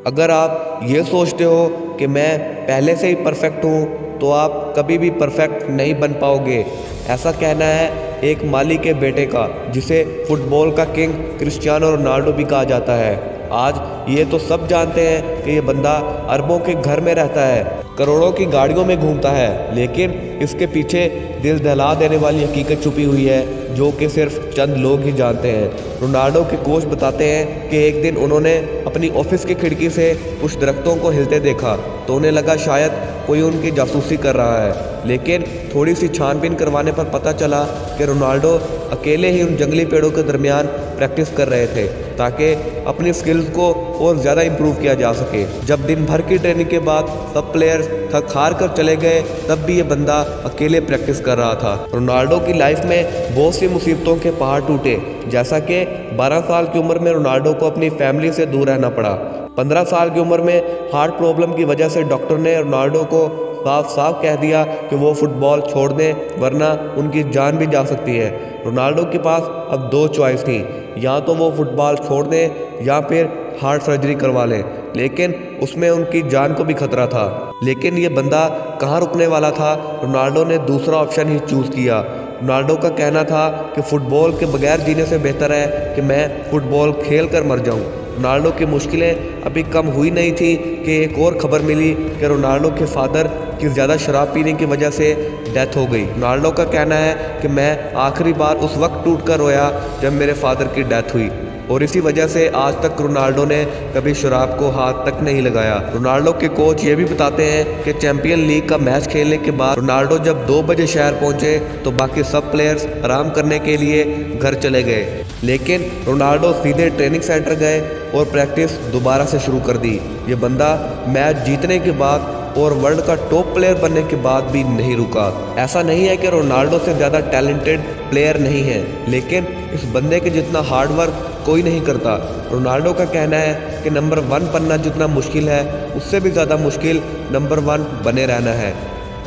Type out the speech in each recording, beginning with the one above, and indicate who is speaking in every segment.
Speaker 1: अगर आप ये सोचते हो कि मैं पहले से ही परफेक्ट हूँ तो आप कभी भी परफेक्ट नहीं बन पाओगे। ऐसा कहना है एक माली के बेटे का, जिसे फुटबॉल का किंग क्रिस्टियानो रोनाल्डो भी कहा जाता है। आज ये तो सब जानते हैं कि ये बंदा अरबों के घर में रहता है, करोड़ों की गाड़ियों में घूमता है, लेकिन इसके पीछे दिल दहला देने वाली हकीकत छुपी हुई है जो कि सिर्फ चंद लोग ही जानते हैं। रोनाल्डो के कोच बताते हैं कि एक दिन उन्होंने अपनी ऑफिस की खिड़की से कुछ दरख्तों को हिलते देखा तो उन्हें लगा शायद कोई उनकी जासूसी कर रहा है, लेकिन थोड़ी सी छानबीन करवाने पर पता चला कि रोनाल्डो अकेले ही उन जंगली पेड़ों के दरमियान प्रैक्टिस कर रहे थे ताकि अपनी स्किल्स को और ज़्यादा इम्प्रूव किया जा सके। जब दिन भर की ट्रेनिंग के बाद सब प्लेयर्स थक हार कर चले गए, तब भी ये बंदा अकेले प्रैक्टिस कर रहा था। रोनाल्डो की लाइफ में बहुत सी मुसीबतों के पहाड़ टूटे, जैसा कि 12 साल की उम्र में रोनाल्डो को अपनी फैमिली से दूर रहना पड़ा। 15 साल की उम्र में हार्ट प्रॉब्लम की वजह से डॉक्टर ने रोनाल्डो को साफ साफ कह दिया कि वो फुटबॉल छोड़ दें वरना उनकी जान भी जा सकती है। रोनाल्डो के पास अब 2 चॉइस थी, या तो वो फुटबॉल छोड़ दें या फिर हार्ट सर्जरी करवा लें, लेकिन उसमें उनकी जान को भी खतरा था। लेकिन ये बंदा कहाँ रुकने वाला था। रोनाल्डो ने दूसरा ऑप्शन ही चूज़ किया। रोनाल्डो का कहना था कि फुटबॉल के बगैर जीने से बेहतर है कि मैं फुटबॉल खेल कर मर जाऊँ। रोनाल्डो की मुश्किलें अभी कम हुई नहीं थी कि एक और खबर मिली कि रोनाल्डो के फादर की ज़्यादा शराब पीने की वजह से डेथ हो गई। रोनाल्डो का कहना है कि मैं आखिरी बार उस वक्त टूट कर रोया जब मेरे फादर की डेथ हुई, और इसी वजह से आज तक रोनाल्डो ने कभी शराब को हाथ तक नहीं लगाया। रोनाल्डो के कोच ये भी बताते हैं कि चैंपियन लीग का मैच खेलने के बाद रोनाल्डो जब 2 बजे शहर पहुंचे तो बाकी सब प्लेयर्स आराम करने के लिए घर चले गए, लेकिन रोनाल्डो सीधे ट्रेनिंग सेंटर गए और प्रैक्टिस दोबारा से शुरू कर दी। ये बंदा मैच जीतने के बाद और वर्ल्ड का टॉप प्लेयर बनने के बाद भी नहीं रुका। ऐसा नहीं है कि रोनाल्डो से ज़्यादा टैलेंटेड प्लेयर नहीं है, लेकिन इस बंदे के जितना हार्डवर्क कोई नहीं करता। रोनाल्डो का कहना है कि नंबर 1 बनना जितना मुश्किल है, उससे भी ज़्यादा मुश्किल नंबर 1 बने रहना है,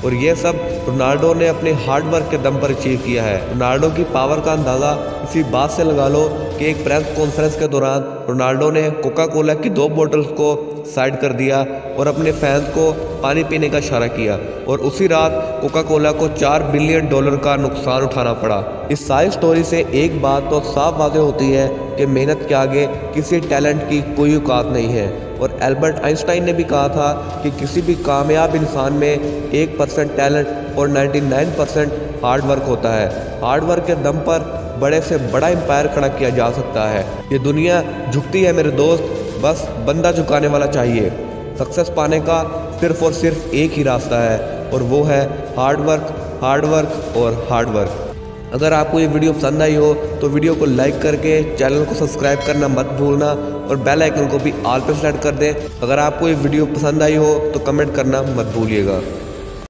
Speaker 1: और ये सब रोनाल्डो ने अपने हार्डवर्क के दम पर अचीव किया है। रोनाल्डो की पावर का अंदाज़ा इसी बात से लगा लो कि एक प्रेस कॉन्फ्रेंस के दौरान रोनाल्डो ने कोका कोला की 2 बोतल्स को साइड कर दिया और अपने फैंस को पानी पीने का इशारा किया, और उसी रात कोका कोला को $4 बिलियन का नुकसान उठाना पड़ा। इस सारी स्टोरी से एक बात तो साफ वाज़ेह होती है कि मेहनत के आगे किसी टैलेंट की कोई औकात नहीं है। और एल्बर्ट आइंस्टाइन ने भी कहा था कि किसी भी कामयाब इंसान में 1% टैलेंट और 99% हार्डवर्क होता है। हार्डवर्क के दम पर बड़े से बड़ा एम्पायर खड़ा किया जा सकता है। ये दुनिया झुकती है मेरे दोस्त, बस बंदा झुकाने वाला चाहिए। सक्सेस पाने का सिर्फ और सिर्फ एक ही रास्ता है, और वो है हार्डवर्क, हार्डवर्क और हार्डवर्क। अगर आपको ये वीडियो पसंद आई हो तो वीडियो को लाइक करके चैनल को सब्सक्राइब करना मत भूलना, और बेल आइकन को भी ऑल पे सेलेक्ट कर दें। अगर आपको ये वीडियो पसंद आई हो तो कमेंट करना मत भूलिएगा।